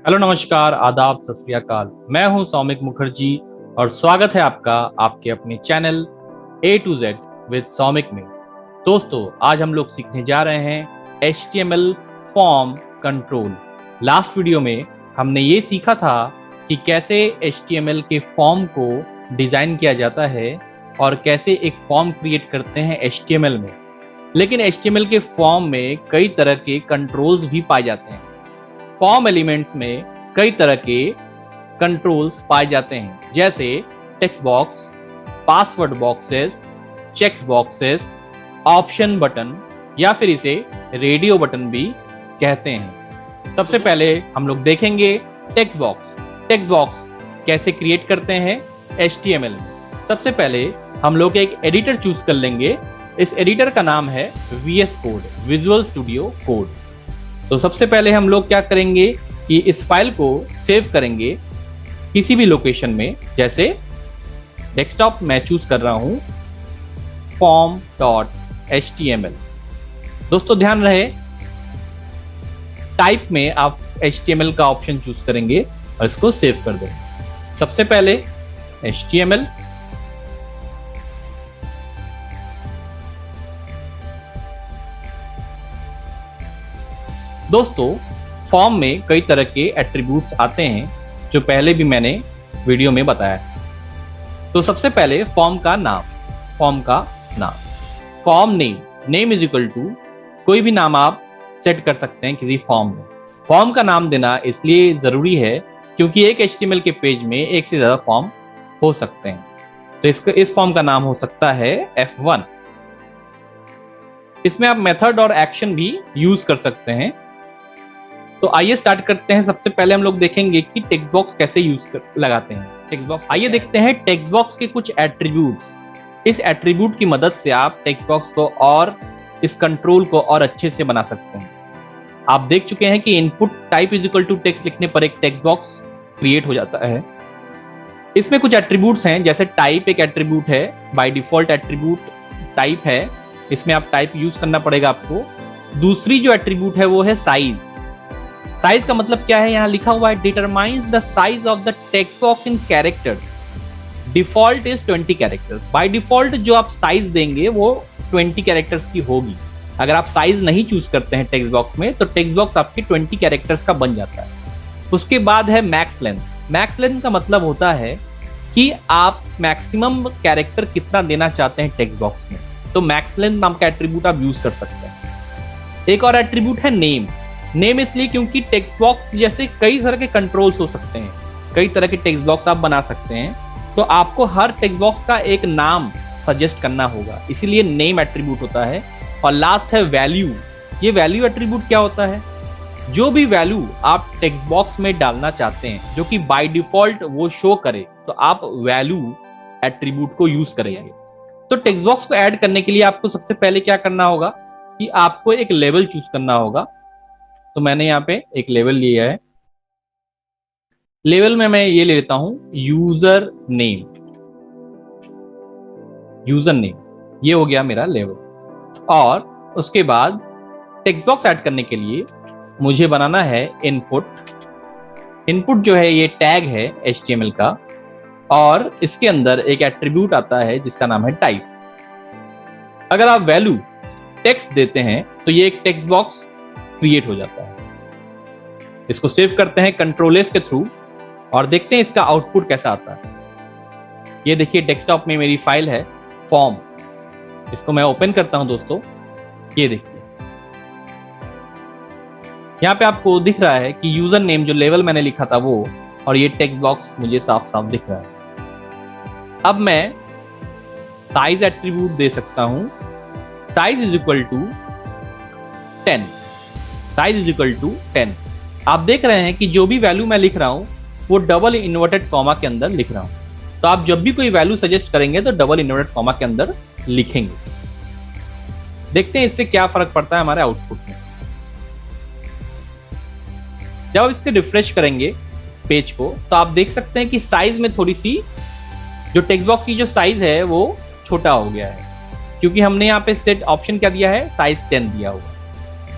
Hello, नमस्कार, आदाब, सत श्री अकाल। मैं हूं सौमिक मुखर्जी और स्वागत है आपका आपके अपने channel A to Z with Soumik में। दोस्तों, आज हम लोग सीखने जा रहे हैं HTML form control. Last video में हमने ये सीखा था कि कैसे HTML के फॉर्म को डिज़ाइन किया जाता है और कैसे एक फॉर्म क्रिएट करते हैं HTML में। लेकिन HTML के फॉर्म में कई तरह के कंट्रोल्स भी पाए जाते हैं। फॉर्म एलिमेंट्स में कई तरह के कंट्रोल्स पाए जाते हैं, जैसे text box, password boxes, check boxes, option button या फिर इसे रेडियो बटन भी कहते हैं। सबसे पहले हम लोग देखेंगे टेक्स्ट बॉक्स। टेक्स्ट बॉक्स कैसे क्रिएट करते हैं HTML में। सबसे पहले हम लोग एक एडिटर चूज कर लेंगे। इस एडिटर का नाम है VS code, visual studio code. तो सबसे पहले हम लोग क्या करेंगे कि इस फाइल को सेव करेंगे किसी भी लोकेशन में, जैसे डेस्कटॉप मैं चूज कर रहा हूं form.html। दोस्तों ध्यान रहे, टाइप में आप HTML का ऑप्शन चूज करेंगे और इसको सेव कर देंगे। सबसे पहले HTML, दोस्तों फॉर्म में कई तरह के एट्रीब्यूट्स आते हैं जो पहले भी मैंने वीडियो में बताया। तो सबसे पहले फॉर्म का नाम। Form name is equal to कोई भी नाम आप सेट कर सकते हैं किसी फॉर्म में। फॉर्म का नाम देना इसलिए जरूरी है क्योंकि एक HTML के पेज में एक से ज्यादा फॉर्म हो सकते हैं। तो इस फॉर्म का नाम हो सकता है F1। इसमें आप मेथड और एक्शन भी यूज कर सकते हैं। तो आइए स्टार्ट करते हैं। सबसे पहले हम लोग देखेंगे कि टेक्स्ट बॉक्स कैसे लगाते हैं। टेक्स्ट बॉक्स, आइए देखते हैं टेक्स्ट बॉक्स के कुछ एट्रीब्यूट्स। इस एट्रीब्यूट की मदद से आप टेक्स्ट बॉक्स को और इस कंट्रोल को और अच्छे से बना सकते हैं। आप देख चुके हैं कि input type is equal to text लिखने पर एक टेक्स्ट बॉक्स क्रिएट हो जाता है। इसमें कुछ एट्रीब्यूट्स हैं, जैसे टाइप एक एट्रीब्यूट है, बाय डिफॉल्ट एट्रीब्यूट टाइप है, इसमें आप टाइप यूज करना पड़ेगा आपको। दूसरी जो एट्रीब्यूट है वो है साइज। साइज का मतलब क्या है, यहाँ लिखा हुआ है determines the size of the text box in characters. Default is 20 characters. By default जो आप साइज देंगे वो 20 कैरेक्टर्स की होगी। अगर आप साइज नहीं चूज करते हैं टेक्स्ट बॉक्स में तो टेक्स्ट बॉक्स आपके 20 कैरेक्टर्स का बन जाता है। उसके बाद है मैक्स लेंथ। मैक्स लेंथ का मतलब होता है कि आप मैक्सिमम कैरेक्टर कितना देना चाहते हैं टेक्स्ट बॉक्स में। तो मैक्स लेंथ नाम का एट्रीब्यूट आप यूज कर सकते हैं। एक और एट्रीब्यूट है नेम इसलिए क्योंकि टेक्स्ट बॉक्स जैसे कई तरह के कंट्रोल्स हो सकते हैं, कई तरह के टेक्स्ट बॉक्स आप बना सकते हैं, तो आपको हर टेक्स्ट बॉक्स का एक नाम सजेस्ट करना होगा, इसीलिए नेम एट्रीब्यूट होता है। और लास्ट है वैल्यू। ये वैल्यू एट्रीब्यूट क्या होता है, जो भी वैल्यू आप टेक्स्ट बॉक्स में डालना चाहते हैं जो कि बाय डिफॉल्ट वो शो करे, तो आप वैल्यू एट्रीब्यूट को यूज करेंगे। तो टेक्स्ट बॉक्स को ऐड करने के लिए आपको सबसे पहले क्या करना होगा कि आपको एक लेवल चूज करना होगा। तो मैंने यहाँ पे एक लेवल लिया है। लेवल में मैं ये ले लेता हूं यूजर नेम। ये हो गया मेरा लेवल। और उसके बाद टेक्स्ट बॉक्स ऐड करने के लिए मुझे बनाना है इनपुट जो है ये टैग है HTML का, और इसके अंदर एक एट्रीब्यूट आता है जिसका नाम है टाइप। अगर आप वैल्यू टेक्स्ट देते हैं तो ये एक टेक्स्ट बॉक्स क्रिएट हो जाता है। इसको सेव करते हैं कंट्रोल S के थ्रू और देखते हैं इसका आउटपुट कैसा आता है। ये देखिए डेस्कटॉप में मेरी फाइल है फॉर्म। इसको मैं ओपन करता हूं दोस्तों। ये देखिए यहाँ पे आपको दिख रहा है कि यूजर नेम जो लेवल मैंने लिखा था वो, और ये टेक्स्ट बॉक्स मुझे साफ साफ दिख रहा है। अब मैं साइज एट्रीब्यूट दे सकता हूं। Size is equal to 10। आप देख रहे हैं कि जो भी वैल्यू मैं लिख रहा हूं वो डबल इन्वर्टेड कॉमा के अंदर लिख रहा हूं। तो आप जब भी कोई वैल्यू सजेस्ट करेंगे तो डबल इन्वर्टेड कॉमा के अंदर लिखेंगे। देखते हैं इससे क्या फर्क पड़ता है हमारे आउटपुट में। जब आप इसके रिफ्रेश करेंगे पेज को तो आप देख सकते हैं कि साइज में थोड़ी सी जो टेक्स्ट बॉक्स की जो साइज है वो छोटा हो गया है, क्योंकि हमने यहाँ पे सेट ऑप्शन क्या दिया है, साइज 10 दिया हुआ।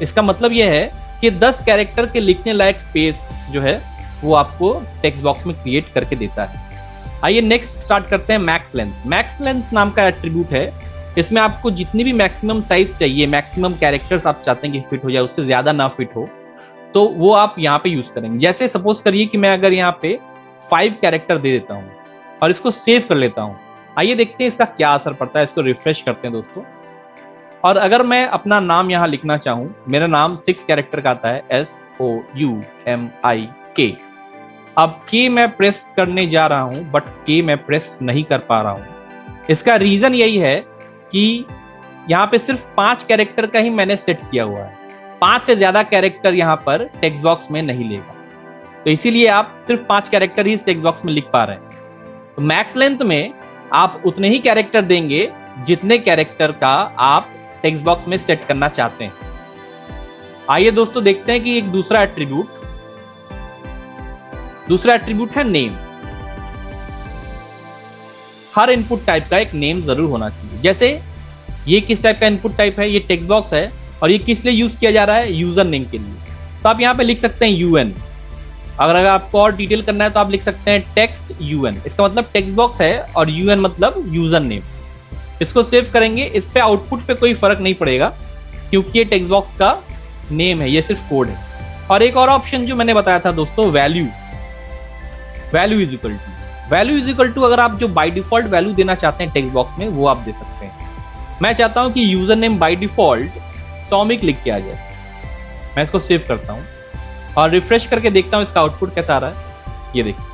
इसका मतलब यह है कि 10 कैरेक्टर के लिखने लायक स्पेस जो है वो आपको टेक्स्ट बॉक्स में क्रिएट करके देता है। आइए नेक्स्ट स्टार्ट करते हैं मैक्स लेंथ। मैक्स लेंथ नाम का एट्रीब्यूट है, इसमें आपको जितनी भी मैक्सिमम साइज चाहिए, मैक्सिमम कैरेक्टर्स आप चाहते हैं कि फिट हो जाए, उससे ज्यादा ना फिट हो, तो वो आप यहाँ पे यूज करेंगे। जैसे सपोज करिए कि मैं अगर यहाँ पे 5 कैरेक्टर दे देता हूँ और इसको सेव कर लेता हूँ, आइए देखते हैं इसका क्या असर पड़ता है। इसको रिफ्रेश करते हैं दोस्तों, और अगर मैं अपना नाम यहाँ लिखना चाहूँ, मेरा नाम 6 कैरेक्टर का आता है, SOUMIK। अब के मैं प्रेस करने जा रहा हूँ बट के मैं प्रेस नहीं कर पा रहा हूँ। इसका रीजन यही है कि यहाँ पे सिर्फ 5 कैरेक्टर का ही मैंने सेट किया हुआ है, 5 से ज्यादा कैरेक्टर यहाँ पर टेक्स्ट बॉक्स में नहीं लेगा, तो इसीलिए आप सिर्फ 5 कैरेक्टर ही इस टेक्स्ट बॉक्स में लिख पा रहे हैं। तो मैक्स लेंथ में आप उतने ही कैरेक्टर देंगे जितने कैरेक्टर का आप टेक्स्ट बॉक्स में सेट करना चाहते हैं। आइए दोस्तों देखते हैं कि एक दूसरा एट्रीब्यूट है नेम। हर इनपुट टाइप का एक नेम जरूर होना चाहिए। जैसे ये किस टाइप का इनपुट टाइप है, ये टेक्स्ट बॉक्स है और ये किस लिए यूज किया जा रहा है, यूजर नेम के लिए, तो आप यहाँ पे लिख सकते हैं UN। अगर आपको और डिटेल करना है तो आप लिख सकते हैं टेक्स्ट UN। इसका मतलब टेक्स्ट बॉक्स है और UN मतलब यूजर नेम। इसको सेव करेंगे, इस पे आउटपुट पे कोई फर्क नहीं पड़ेगा क्योंकि ये टेक्स्ट बॉक्स का नेम है, ये सिर्फ कोड है। और एक और ऑप्शन जो मैंने बताया था दोस्तों, वैल्यू इज इक्वल टू अगर आप जो बाय डिफॉल्ट वैल्यू देना चाहते हैं टेक्स्ट बॉक्स में वो आप दे सकते हैं। मैं चाहता हूं कि user name by default Soumik लिख के आ जाए। मैं इसको सेव करता हूं और रिफ्रेश करके देखता हूं इसका आउटपुट कैसा आ रहा है। ये देखिए,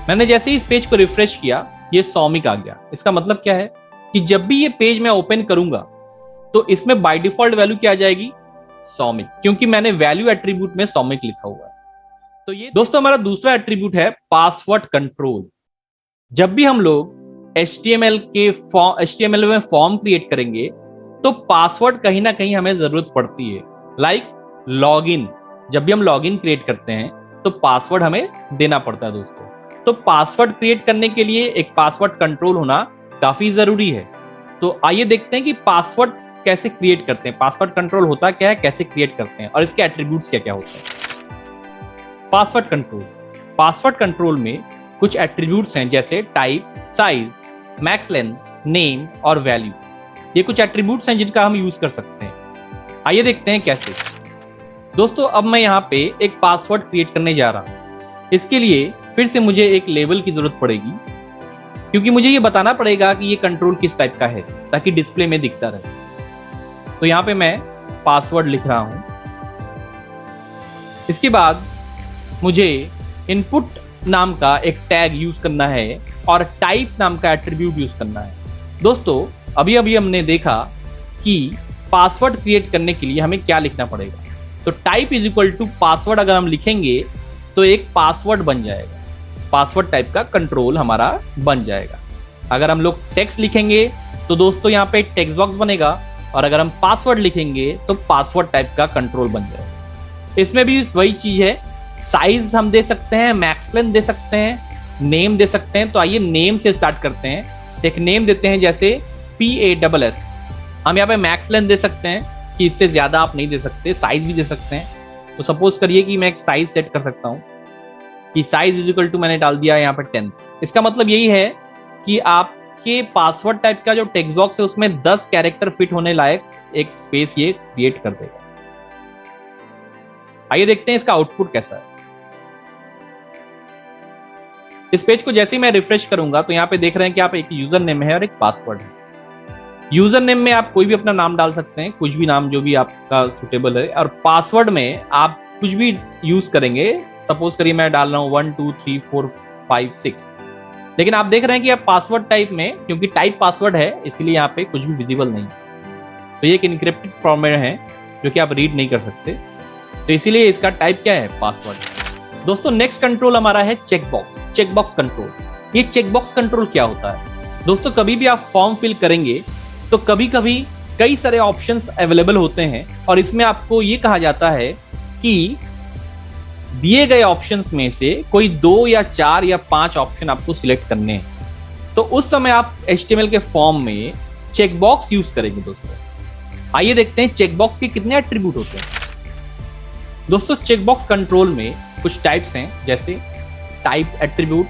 मैंने जैसे ही इस पेज को रिफ्रेश किया ये सौमिक आ गया। इसका मतलब क्या है कि जब भी ये पेज मैं ओपन करूंगा तो इसमें बाय डिफॉल्ट वैल्यू क्या आ जाएगी, सौमिक, क्योंकि मैंने वैल्यू एट्रीब्यूट में सौमिक लिखा हुआ है। तो ये दोस्तों हमारा दूसरा एट्रीब्यूट है पासवर्ड कंट्रोल। जब भी हम लोग HTML में फॉर्म क्रिएट करेंगे तो पासवर्ड कहीं ना कहीं हमें जरूरत पड़ती है। लाइक लॉगिन, जब भी हम लॉगिन क्रिएट करते हैं तो पासवर्ड हमें देना पड़ता है दोस्तों। तो पासवर्ड क्रिएट करने के लिए एक पासवर्ड कंट्रोल होना काफी जरूरी है। तो आइए देखते हैं कि पासवर्ड कैसे क्रिएट करते हैं, पासवर्ड कंट्रोल होता क्या है, कैसे क्रिएट करते हैं और इसके एट्रीब्यूट्स क्या क्या होते हैं। पासवर्ड कंट्रोल में कुछ एट्रीब्यूट्स हैं जैसे type, size, max length, name और वैल्यू। ये कुछ एट्रीब्यूट्स हैं जिनका हम यूज कर सकते हैं। आइए देखते हैं कैसे। दोस्तों अब मैं यहाँ पे एक पासवर्ड क्रिएट करने जा रहा हूँ। इसके लिए फिर से मुझे एक लेबल की जरूरत पड़ेगी क्योंकि मुझे ये बताना पड़ेगा कि ये कंट्रोल किस टाइप का है ताकि डिस्प्ले में दिखता रहे। तो यहाँ पे मैं पासवर्ड लिख रहा हूँ। इसके बाद मुझे इनपुट नाम का एक टैग यूज करना है और टाइप नाम का एट्रीब्यूट यूज करना है। दोस्तों अभी हमने देखा कि पासवर्ड क्रिएट करने के लिए हमें क्या लिखना पड़ेगा। तो type is equal to password अगर हम लिखेंगे तो एक पासवर्ड बन जाएगा, पासवर्ड टाइप का कंट्रोल हमारा बन जाएगा। अगर हम लोग टेक्स्ट लिखेंगे तो दोस्तों यहाँ पे टेक्स्ट बॉक्स बनेगा और अगर हम पासवर्ड लिखेंगे तो पासवर्ड टाइप का कंट्रोल बन जाएगा। इसमें भी वही चीज है, साइज हम दे सकते हैं, मैक्स लेंथ दे सकते हैं, नेम दे सकते हैं। तो आइए नेम से स्टार्ट करते हैं। एक नेम देते हैं जैसे PASS। हम यहाँ पे मैक्स लेंथ दे सकते हैं कि इससे ज्यादा आप नहीं दे सकते, साइज भी दे सकते हैं। तो सपोज करिए कि मैं एक साइज सेट कर सकता हूँ कि साइज इज इक्वल टू मैंने डाल दिया यहाँ पे 10। इसका मतलब यही है कि आपके पासवर्ड टाइप का जो टेक्स्ट बॉक्स है उसमें 10 कैरेक्टर फिट होने लायक एक स्पेस ये क्रिएट कर देगा। आइए देखते हैं इसका आउटपुट कैसा है। इस पेज को जैसे ही मैं रिफ्रेश करूंगा तो यहाँ पे देख रहे हैं कि आप एक यूजर नेम है और एक पासवर्ड है। यूजर नेम में आप कोई भी अपना नाम डाल सकते हैं, कुछ भी नाम जो भी आपका सुटेबल है, और पासवर्ड में आप कुछ भी यूज करेंगे। सपोज करिए मैं डाल रहा हूँ 1 2 3 4 5 6, लेकिन आप देख रहे हैं कि आप पासवर्ड टाइप में, क्योंकि टाइप पासवर्ड है इसलिए यहाँ पे कुछ भी विजिबल नहीं है। तो ये एक इनक्रिप्टेड फॉर्मेट है जो कि आप रीड नहीं कर सकते, तो इसीलिए इसका टाइप क्या है, पासवर्ड। दोस्तों नेक्स्ट कंट्रोल हमारा है चेकबॉक्स कंट्रोल। ये चेकबॉक्स कंट्रोल क्या होता है दोस्तों, कभी भी आप फॉर्म फिल करेंगे तो कभी कभी कई सारे ऑप्शंस अवेलेबल होते हैं और इसमें आपको ये कहा जाता है कि दिए गए ऑप्शंस में से कोई 2 या 4 या 5 ऑप्शन आपको सिलेक्ट करने हैं। तो उस समय आप HTML के फॉर्म में चेकबॉक्स यूज करेंगे। दोस्तों आइए देखते हैं चेकबॉक्स के कितने एट्रीब्यूट होते हैं। दोस्तों चेकबॉक्स कंट्रोल में कुछ टाइप्स हैं, जैसे type attribute,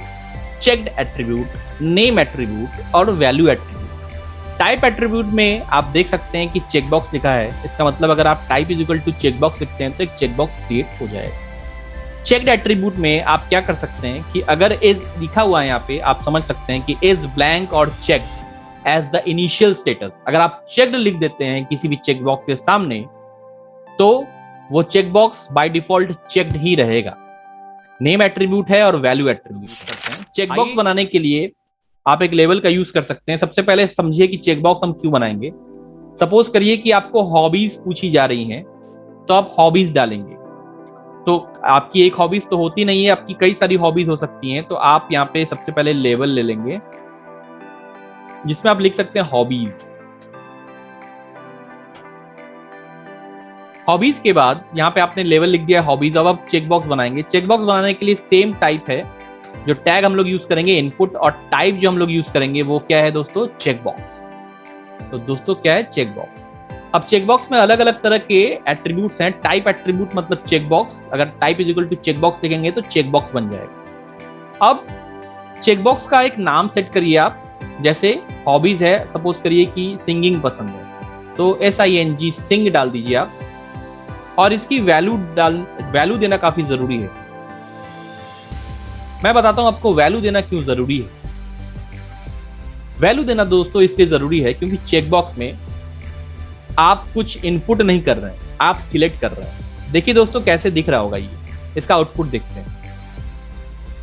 checked attribute, name attribute और वैल्यू एट्रीब्यूट। टाइप एट्रीब्यूट में आप देख सकते हैं कि चेकबॉक्स लिखा है, इसका मतलब अगर आप type is equal to checkbox लिखते हैं तो एक चेकबॉक्स क्रिएट हो जाएगा। चेक्ड एट्रीब्यूट में आप क्या कर सकते हैं कि अगर इज लिखा हुआ है यहाँ पे, आप समझ सकते हैं कि इज ब्लैंक और checked as the initial status, अगर आप चेक्ड लिख देते हैं किसी भी चेकबॉक्स के सामने तो वो चेकबॉक्स बाय डिफॉल्ट चेक्ड ही रहेगा। नेम एट्रीब्यूट है और वैल्यू एट्रीब्यूट करते हैं। चेकबॉक्स बनाने के लिए आप एक लेवल का यूज कर सकते हैं। सबसे पहले समझिए कि चेकबॉक्स हम क्यों बनाएंगे। सपोज करिए कि आपको हॉबीज पूछी जा रही हैं, तो आप हॉबीज डालेंगे। तो आपकी एक हॉबीज तो होती नहीं है, आपकी कई सारी हॉबीज हो सकती हैं। तो आप यहाँ पे सबसे पहले लेवल ले लेंगे जिसमें आप लिख सकते हैं हॉबीज। हॉबीज के बाद यहाँ पे आपने लेवल लिख दिया हॉबीज। अब आप चेकबॉक्स बनाएंगे। चेकबॉक्स बनाने के लिए सेम टाइप है, जो टैग हम लोग यूज करेंगे इनपुट, और टाइप जो हम लोग यूज करेंगे वो क्या है दोस्तों, चेकबॉक्स। तो दोस्तों क्या है, चेकबॉक्स। अब चेकबॉक्स में अलग अलग तरह के एट्रीब्यूट्स हैं। टाइप एट्रीब्यूट मतलब चेकबॉक्स, अगर type is equal to checkbox लिखेंगे तो चेकबॉक्स बन जाएगा। अब चेकबॉक्स का एक नाम सेट करिए आप, जैसे हॉबीज है, सपोज करिए कि सिंगिंग पसंद है तो SING सिंग डाल दीजिए आप, और इसकी वैल्यू देना काफी जरूरी है। मैं बताता हूं आपको वैल्यू देना क्यों जरूरी है। वैल्यू देना दोस्तों इसलिए जरूरी है क्योंकि चेकबॉक्स में आप कुछ इनपुट नहीं कर रहे हैं, आप सिलेक्ट कर रहे हैं। देखिए दोस्तों कैसे दिख रहा होगा, ये इसका आउटपुट देखते हैं।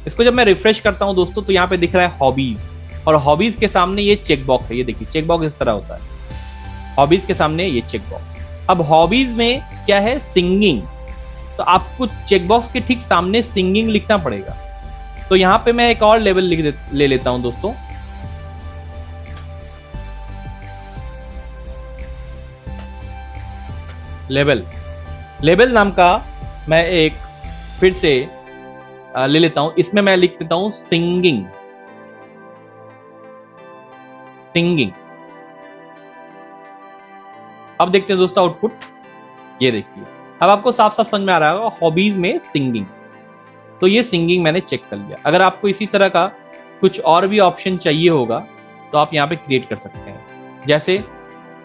इसको जब मैं रिफ्रेश करता हूं दोस्तों तो यहाँ पे दिख रहा है हॉबीज, और हॉबीज के सामने ये चेकबॉक्स है। ये देखिए चेकबॉक्स इस तरह होता है, हॉबीज के सामने ये चेकबॉक्स। अब हॉबीज में क्या है, सिंगिंग, तो आपको चेकबॉक्स के ठीक सामने सिंगिंग लिखना पड़ेगा। तो यहां पे मैं एक और लेवल ले लेता हूं दोस्तों। लेवल नाम का मैं एक फिर से ले लेता हूं। इसमें मैं लिख देता हूं सिंगिंग। अब देखते हैं दोस्तों आउटपुट, ये देखिए अब आपको साफ साफ समझ में आ रहा होगा हॉबीज में सिंगिंग। तो ये सिंगिंग मैंने चेक कर लिया। अगर आपको इसी तरह का कुछ और भी ऑप्शन चाहिए होगा तो आप यहाँ पे क्रिएट कर सकते हैं। जैसे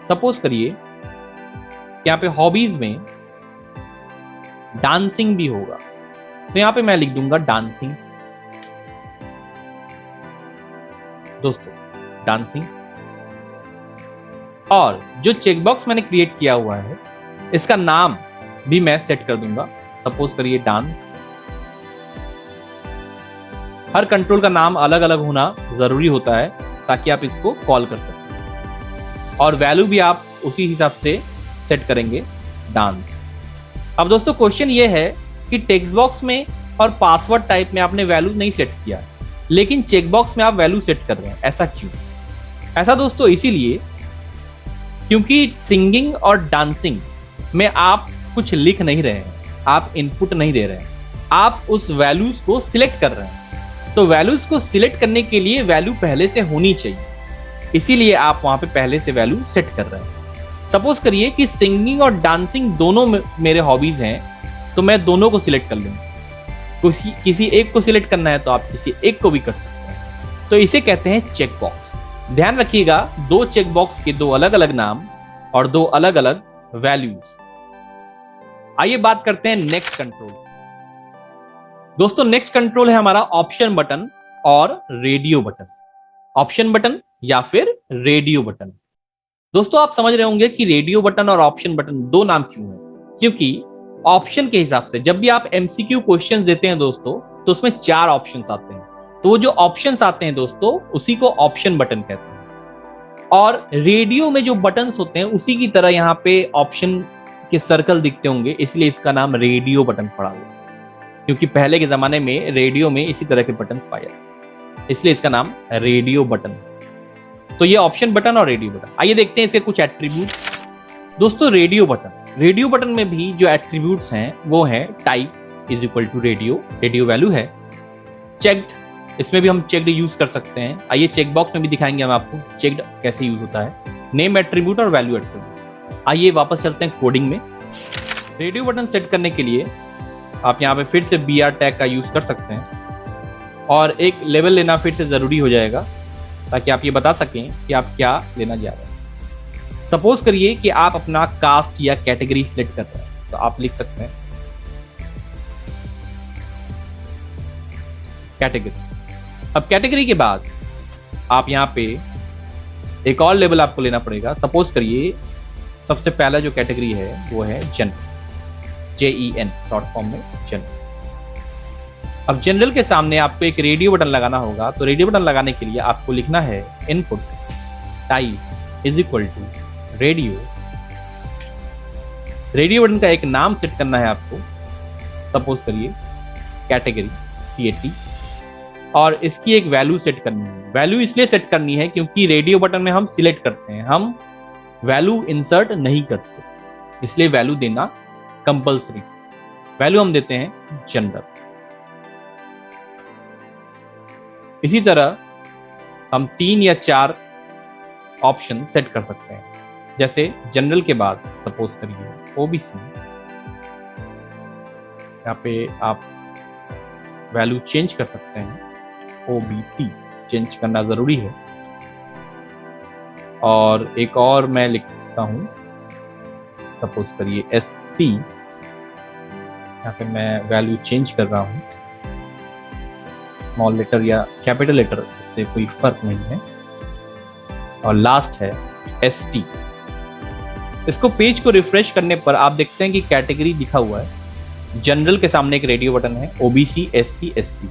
सपोज करिए यहाँ पे हॉबीज में डांसिंग भी होगा, तो यहाँ पे मैं लिख दूंगा डांसिंग। दोस्तों डांसिंग, और जो चेकबॉक्स मैंने क्रिएट किया हुआ है इसका नाम भी मैं सेट कर दूंगा। सपोज करिए डांस। हर कंट्रोल का नाम अलग अलग होना जरूरी होता है ताकि आप इसको कॉल कर सकें, और वैल्यू भी आप उसी हिसाब से सेट करेंगे, डांस। अब दोस्तों क्वेश्चन ये है कि टेक्स्ट बॉक्स में और पासवर्ड टाइप में आपने वैल्यू नहीं सेट किया, लेकिन चेकबॉक्स में आप वैल्यू सेट कर रहे हैं। ऐसा क्यों? ऐसा दोस्तों इसीलिए क्योंकि सिंगिंग और डांसिंग में आप कुछ लिख नहीं रहे हैं, आप इनपुट नहीं दे रहे हैं, आप उस वैल्यूज को सिलेक्ट कर रहे हैं। तो वैल्यूज को सिलेक्ट करने के लिए वैल्यू पहले से होनी चाहिए, इसीलिए आप वहां पे पहले से वैल्यू सेट कर रहे हैं। सपोज करिए कि सिंगिंग और डांसिंग दोनों मेरे हॉबीज हैं, तो मैं दोनों को सिलेक्ट कर लूंगा। किसी एक को सिलेक्ट करना है तो आप किसी एक को भी कर सकते हैं। तो इसे कहते हैं चेकबॉक्स। ध्यान रखिएगा, दो चेकबॉक्स के दो अलग अलग नाम और दो अलग अलग वैल्यूज। आइए बात करते हैं नेक्स्ट कंट्रोल। दोस्तों नेक्स्ट कंट्रोल है हमारा ऑप्शन बटन और रेडियो बटन। ऑप्शन बटन या फिर रेडियो बटन। दोस्तों आप समझ रहे होंगे कि रेडियो बटन और ऑप्शन बटन दो नाम क्यों है, क्योंकि ऑप्शन के हिसाब से जब भी आप MCQ क्वेश्चन देते हैं दोस्तों तो उसमें 4 ऑप्शंस आते हैं। तो वो जो ऑप्शंस आते हैं दोस्तों उसी को ऑप्शन बटन कहते हैं, और रेडियो में जो बटन्स होते हैं उसी की तरह यहाँ पे ऑप्शन के सर्कल दिखते होंगे, इसलिए इसका नाम रेडियो बटन पड़ा हुआ, क्योंकि पहले के जमाने में रेडियो में इसी तरह के बटन पाए जाते, इसलिए इसका नाम रेडियो बटन। तो ये ऑप्शन बटन और रेडियो बटन। आइए देखते हैं इसके कुछ एट्रीब्यूट। दोस्तों रेडियो बटन में भी जो एट्रीब्यूट्स हैं वो है type is equal to radio value है। चेक्ड, इसमें भी हम चेक्ड यूज कर सकते हैं। आइए चेकबॉक्स में भी दिखाएंगे हम आपको चेक्ड कैसे यूज होता है। नेम एट्रीब्यूट और वैल्यू एट्रीब्यूट। आइए वापस चलते हैं कोडिंग में। रेडियो बटन सेट करने के लिए आप यहाँ पे फिर से BR टैग का यूज कर सकते हैं और एक लेवल लेना फिर से जरूरी हो जाएगा ताकि आप ये बता सकें कि आप क्या लेना जा रहे हैं। सपोज करिए कि आप अपना कास्ट या कैटेगरी सिलेक्ट कर रहे हैं, तो आप लिख सकते हैं कैटेगरी। अब कैटेगरी के बाद आप यहाँ पे एक और लेवल आपको लेना पड़ेगा। सपोज करिए सबसे पहला जो कैटेगरी है वो है जनरल, JEN शॉर्ट फॉर्म में जनरल। अब जनरल के सामने आपको एक रेडियो बटन लगाना होगा, तो रेडियो बटन लगाने के लिए आपको लिखना है input type is equal to radio. Radio button का एक नाम सेट करना है आपको, सपोज करिए कैटेगरी TAT, और इसकी एक वैल्यू सेट करनी है। वैल्यू इसलिए सेट करनी है क्योंकि रेडियो बटन में हम सिलेक्ट करते हैं, हम वैल्यू इंसर्ट नहीं करते, इसलिए वैल्यू देना कंपल्सरी। वैल्यू हम देते हैं जनरल। इसी तरह हम 3 या 4 ऑप्शन सेट कर सकते हैं, जैसे जनरल के बाद सपोज करिए OBC। यहाँ पे आप वैल्यू चेंज कर सकते हैं, OBC चेंज करना जरूरी है। और एक और मैं लिखता हूं, सपोज करिए SC। यहाँ पे मैं वैल्यू चेंज कर रहा हूं, स्मॉल लेटर या कैपिटल लेटर, इससे कोई फर्क नहीं है। और लास्ट है ST। इसको पेज को रिफ्रेश करने पर आप देखते हैं कि कैटेगरी दिखा हुआ है, जनरल के सामने एक रेडियो बटन है, OBC SC ST।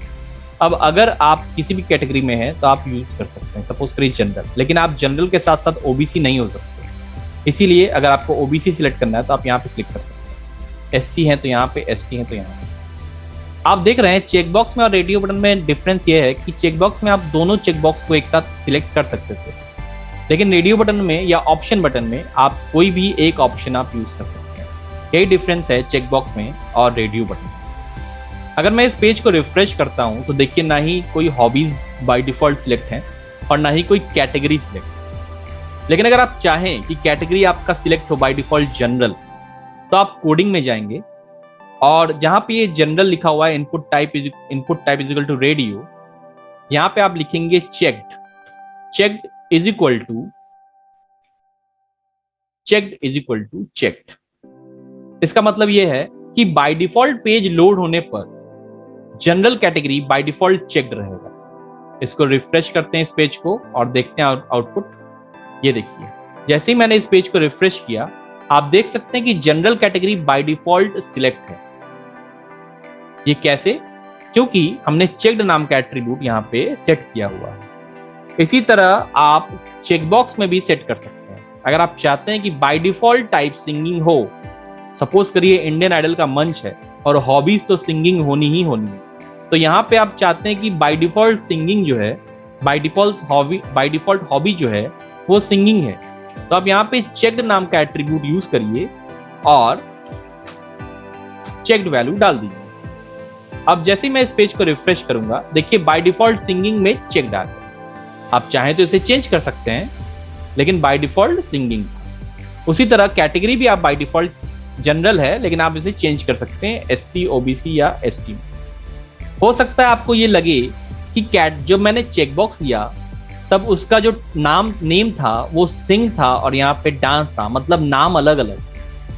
अब अगर आप किसी भी कैटेगरी में हैं तो आप यूज कर सकते हैं, सपोज करिए जनरल, लेकिन आप जनरल के साथ साथ OBC नहीं हो सकते। इसीलिए अगर आपको OBC सिलेक्ट करना है तो आप यहाँ पे क्लिक कर सकते हैं, SC है तो यहाँ पे, ST है तो यहाँ पे। आप देख रहे हैं चेकबॉक्स में और रेडियो बटन में डिफरेंस ये है कि चेकबॉक्स में आप दोनों चेकबॉक्स को एक साथ सिलेक्ट कर सकते थे, लेकिन रेडियो बटन में या ऑप्शन बटन में आप कोई भी एक ऑप्शन आप यूज कर सकते हैं। यही डिफरेंस है चेकबॉक्स में और रेडियो बटन में। अगर मैं इस पेज को रिफ्रेश करता हूं तो देखिए ना ही कोई हॉबीज बाय डिफॉल्ट सिलेक्ट है और ना ही कोई कैटेगरी सिलेक्ट। लेकिन अगर आप चाहें कि कैटेगरी आपका सिलेक्ट हो बाय डिफॉल्ट जनरल, तो आप कोडिंग में जाएंगे और जहां पे ये जनरल लिखा हुआ है input type is equal to radio, यहां पे आप लिखेंगे checked is equal to checked. इसका मतलब ये है कि बाय डिफॉल्ट पेज लोड होने पर general category by default checked रहेगा। इसको रिफ्रेश करते हैं इस पेज को और देखते हैं आउटपुट। ये देखिए, जैसे ही मैंने इस पेज को रिफ्रेश किया आप देख सकते हैं कि general category by default select है। ये कैसे? क्योंकि हमने चेक्ड नाम का एट्रीब्यूट यहाँ पे सेट किया हुआ है। इसी तरह आप चेकबॉक्स में भी सेट कर सकते हैं। अगर आप चाहते हैं कि बाय डिफॉल्ट टाइप सिंगिंग हो, सपोज करिए इंडियन आइडल का मंच है और हॉबीज तो सिंगिंग होनी ही होनी है, तो यहाँ पे आप चाहते हैं कि बाय डिफॉल्ट सिंगिंग जो है, बाय डिफॉल्ट हॉबी जो है वो सिंगिंग है, तो आप यहाँ पे चेक्ड नाम का एट्रीब्यूट यूज करिए और चेक्ड वैल्यू डाल दीजिए। अब जैसे मैं इस पेज को रिफ्रेश करूंगा, देखिए बाय डिफॉल्ट सिंगिंग में चेक्ड आ गया। आप चाहें तो इसे चेंज कर सकते हैं, लेकिन बाय डिफॉल्ट सिंगिंग। उसी तरह कैटेगरी भी आप बाय डिफॉल्ट जनरल है, लेकिन आप इसे चेंज कर सकते हैं SC OBC या ST। हो सकता है आपको ये लगे कि जब मैंने चेकबॉक्स लिया तब उसका जो नेम था वो सिंग था और यहाँ पे डांस था, मतलब नाम अलग अलग,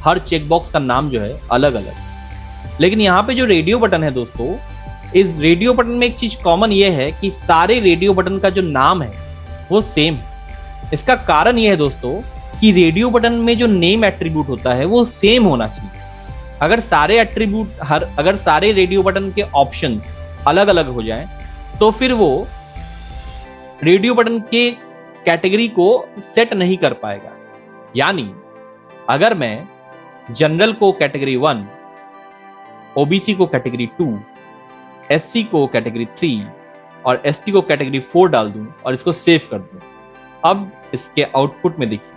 हर चेकबॉक्स का नाम जो है अलग अलग। लेकिन यहाँ पे जो रेडियो बटन है दोस्तों, इस रेडियो बटन में एक चीज कॉमन ये है कि सारे रेडियो बटन का जो नाम है वो सेम है। इसका कारण ये है दोस्तों कि रेडियो बटन में जो नेम एट्रीब्यूट होता है वो सेम होना चाहिए। अगर सारे रेडियो बटन के ऑप्शंस अलग अलग हो जाएं तो फिर वो रेडियो बटन के कैटेगरी को सेट नहीं कर पाएगा। यानी अगर मैं जनरल को कैटेगरी 1, OBC को कैटेगरी 2, SC को कैटेगरी 3 और ST को कैटेगरी 4 डाल दूं और इसको सेव कर दूं, अब इसके आउटपुट में देखिए,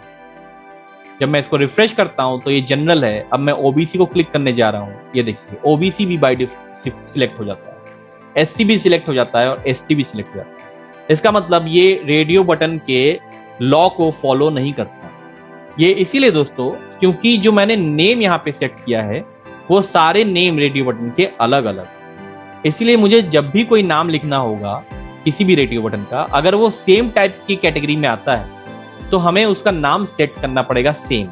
जब मैं इसको रिफ्रेश करता हूं तो ये जनरल है। अब मैं OBC को क्लिक करने जा रहा हूं, ये देखिए OBC भी बाय डिफॉल्ट सिलेक्ट हो जाता है, SC भी सिलेक्ट हो जाता है और ST भी सिलेक्ट हो जाता है। इसका मतलब ये रेडियो बटन के लॉ को फॉलो नहीं करता। ये इसीलिए दोस्तों क्योंकि जो मैंने नेम यहाँ पे सेट किया है वो सारे नेम रेडियो बटन के अलग अलग, इसलिए मुझे जब भी कोई नाम लिखना होगा किसी भी रेडियो बटन का, अगर वो सेम टाइप की कैटेगरी में आता है तो हमें उसका नाम सेट करना पड़ेगा सेम,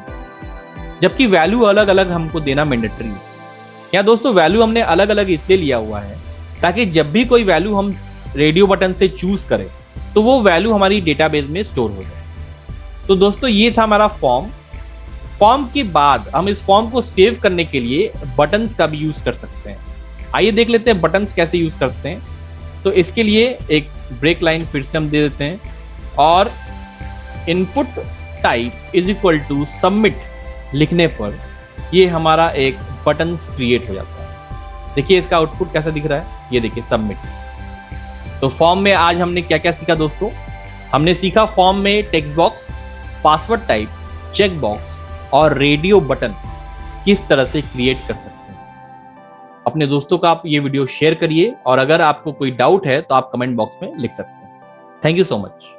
जबकि वैल्यू अलग अलग हमको देना मैंडेटरी है। या दोस्तों वैल्यू हमने अलग अलग इसलिए लिया हुआ है ताकि जब भी कोई वैल्यू हम रेडियो बटन से चूज करें तो वो वैल्यू हमारी डेटाबेस में स्टोर हो जाए। तो दोस्तों ये था हमारा फॉर्म के बाद हम इस फॉर्म को सेव करने के लिए बटन्स का भी यूज कर सकते हैं। आइए देख लेते हैं बटन्स कैसे यूज करते हैं। तो इसके लिए एक ब्रेक लाइन फिर से हम दे देते हैं और input type is equal to submit लिखने पर ये हमारा एक बटन क्रिएट हो जाता है। देखिए इसका आउटपुट कैसा दिख रहा है, ये देखिए सबमिट। तो फॉर्म में आज हमने क्या क्या सीखा दोस्तों, हमने सीखा फॉर्म में text box, password type, check box और रेडियो बटन किस तरह से क्रिएट कर सकते हैं। अपने दोस्तों का आप ये वीडियो शेयर करिए और अगर आपको कोई डाउट है तो आप कमेंट बॉक्स में लिख सकते हैं। Thank you so much.